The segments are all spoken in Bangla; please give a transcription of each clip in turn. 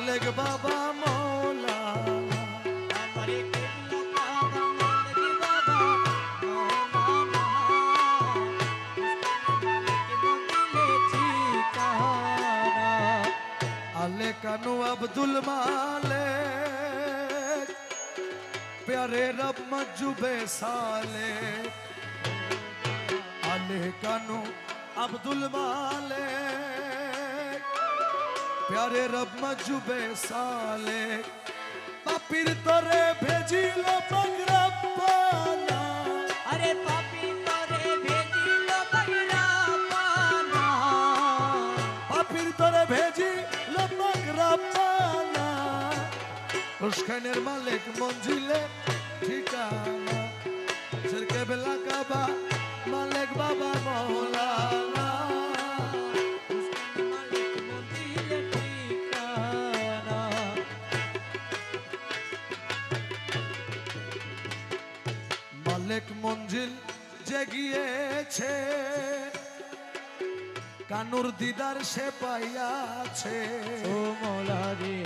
মালিক বাবা মৌলা আমারে কেবলা কাবা মালিক বাবা মৌলানা মালিক মন্দিরে ঠিকানা আলে কানু আব্দুল মালিক प्यारे रब मजूबे साले आले कानू अब्दुल मालिक प्यारे रब मजूबे साले पापीर तोरे भेजिल बगरप्पाना अरे पापी तोरे भेजिल बगरप्पाना पापीर तोरे भेजिल बगरप्पाना उस्कानेर मालिक मंजिले ठिकाना सिरके बेला काबा मालिक बाबा मौलाना मालिक मन्दिरे ঠিকানা मालिक मंजिल जे गिয়েছে কানুর দিদার সে পাইয়াছে ও মৌলা রে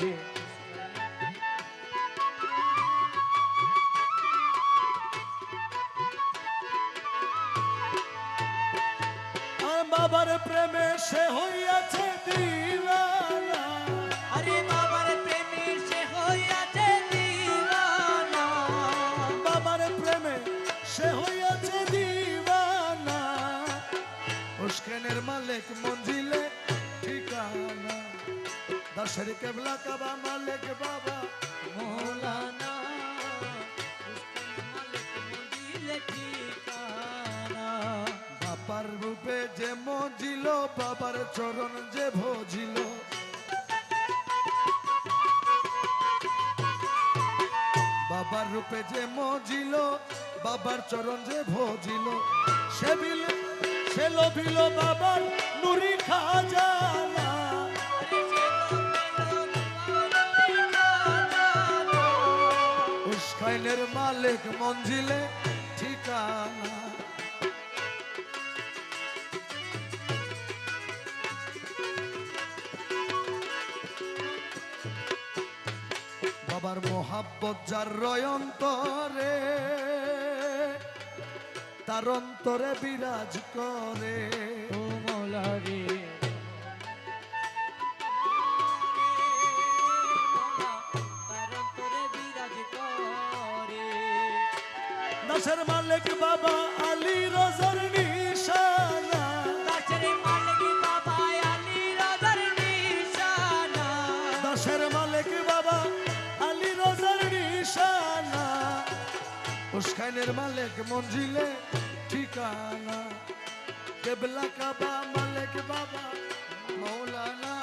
বাবার প্রেমে সে হইয়াছে দিওয়ানা আরে বাবার প্রেমে সে হইয়াছে দিওয়ানা বাবার প্রেমে সে হইয়াছে দিওয়ানা উস্কানের মালিক মঞ্জিলে ঠিকানা দশের কেবলা কাবা মালিক বাবা মৌলানা মালিক মন্দিরে ঠিকানা বাবার রূপে যে মজিল বাবার চরণ যে ভজিল বাবার রূপে যে মজিল বাবার চরণ যে ভজিল সে লোভিল বাবার নুরি খাজানা উস্কাইনের মালিক মঞ্জিলে ঠিকানা বাবার মোহাব্বত যার রয় অন্তরে তার অন্তরে বিরাজ করে ও মৌলা রে তার অন্তরে বিরাজ করে দাসের মালিক বাবা আলী রোজার নিশানা দাসের মালিক বাবা আলী রোজার নিশানা দাসের মালিক বাবা আলী রোজার নিশানা উস্কানের মালিক মঞ্জিলে ঠিকানা কেবলা কাবা মালিক বাবা মৌলানা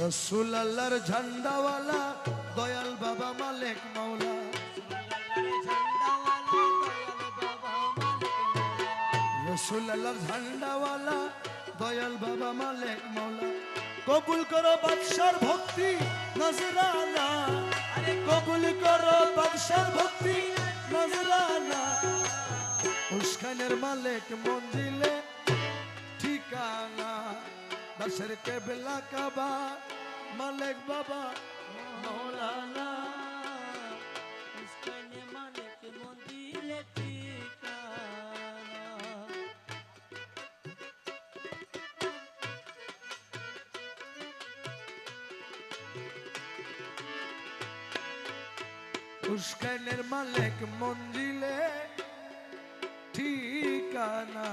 রসুল আল্লাহর ঝান্ডাওয়ালা দয়াল বাবা মালিক মৌলা রসুল আল্লাহর ঝান্ডাওয়ালা দয়াল বাবা মালিক মৌলা কবুল করো বাদশার ভক্তি নজরানা কবুল করো বাদশার ভক্তি নজরানা উস্কানের মালিক মঞ্জিলে ঠিকানা দশের কেবলা কাবা মালিক বাবা মৌলানা মালিক মন্দিরে ঠিকানা উস্কানের মালিক মঞ্জিলে ঠিকানা